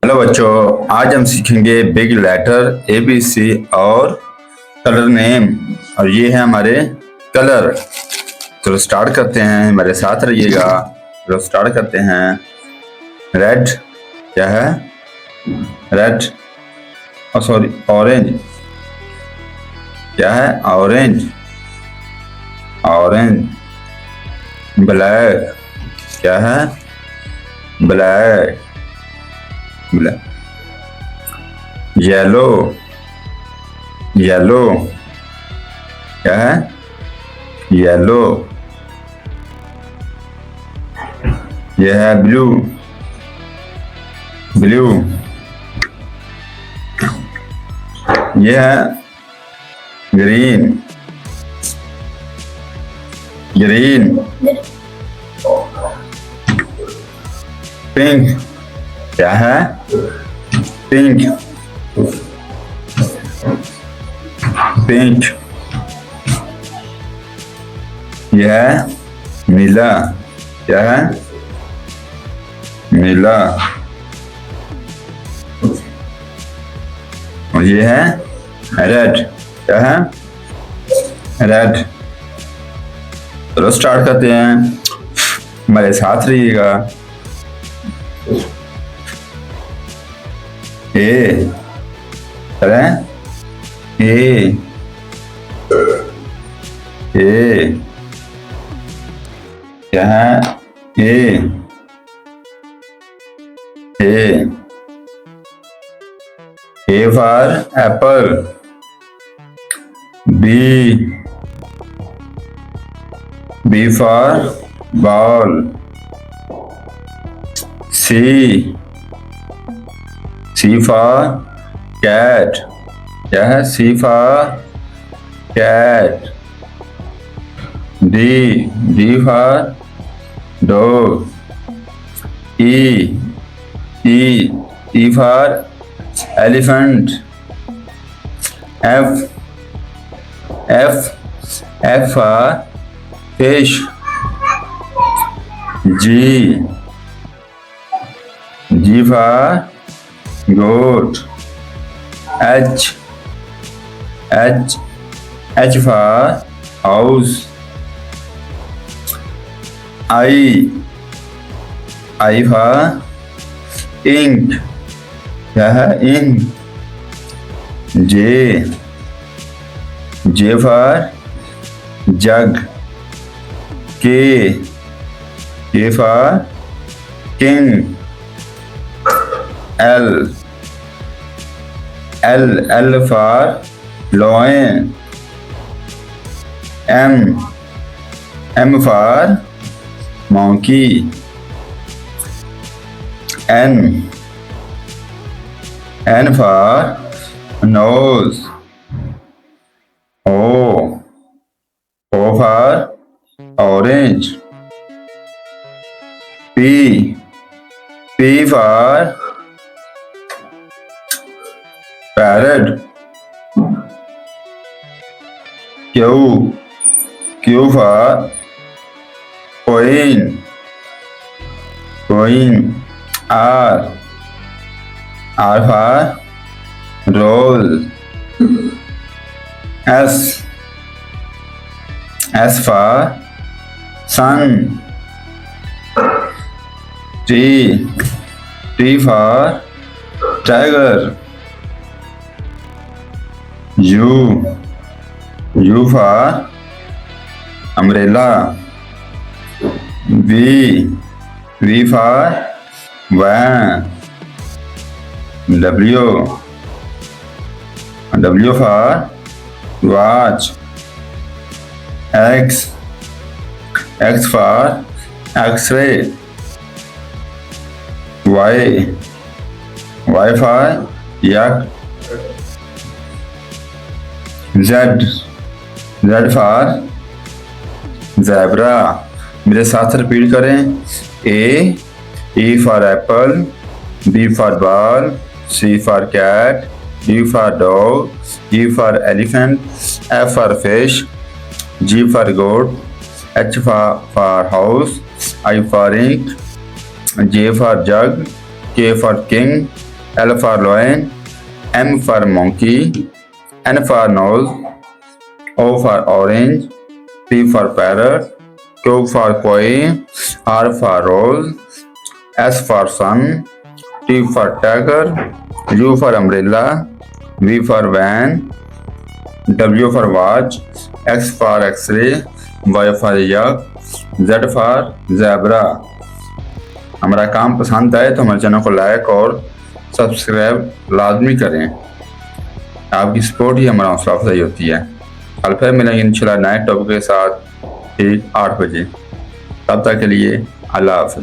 Hello बच्चों, आज हम सीखेंगे बिग लेटर ABC और कलर नेम। और ये है हमारे कलर। चलो स्टार्ट करते हैं, मेरे साथ रहिएगा। चलो स्टार्ट करते हैं। रेड क्या है? रेड। सॉरी, ऑरेंज क्या है? ऑरेंज। ऑरेंज। ब्लैक क्या है? ब्लैक। ब्लैक। येलो। येलो क्या है? येलो। यह है ब्लू। ब्लू। यह है ग्रीन। ग्रीन। पिंक क्या है? पिंक। पिंक। यह है नीला। क्या है? नीला। और ये है रेड। क्या है? रेड। चलो स्टार्ट करते हैं, मेरे साथ रहिएगा। ए करें। ए क्या है? A for apple. B for ball. C for cat. क्या है? C for cat. D for dog. E for elephant. F for fish. G for goat. H for house. I for ink. क्या है? ink. J for jug. K for king. L for lion. M for monkey. N for nose. O for orange. P for parrot. Q for coin. R for roll. S for sun. T for tiger. U for umbrella. V for van. W for watch. X for X-ray. Y for yak. Z for zebra. मेरे साथ repeat करें। E for apple. B for ball. C for cat. D for dog. E for elephant. F for fish. G for goat. H for house. I for ink. J for jug. K for king. L for lion, M for monkey, N for nose, O for orange, P for parrot, Q for koi, R for rose, S for sun, T for tiger, U for umbrella, V for van, W for watch, X for X-ray, Y for yak, Z for zebra। हमारा काम पसंद आए तो हमारे channel को like और subscribe लाजमी करें। आपकी सपोर्ट ही हमारा हौसला अफजाई होती है। कल फिर मिलेंगे इंशाल्लाह नए टॉपिक के साथ ठीक 8 बजे। तब तक के लिए अल्लाह हाफ़िज़।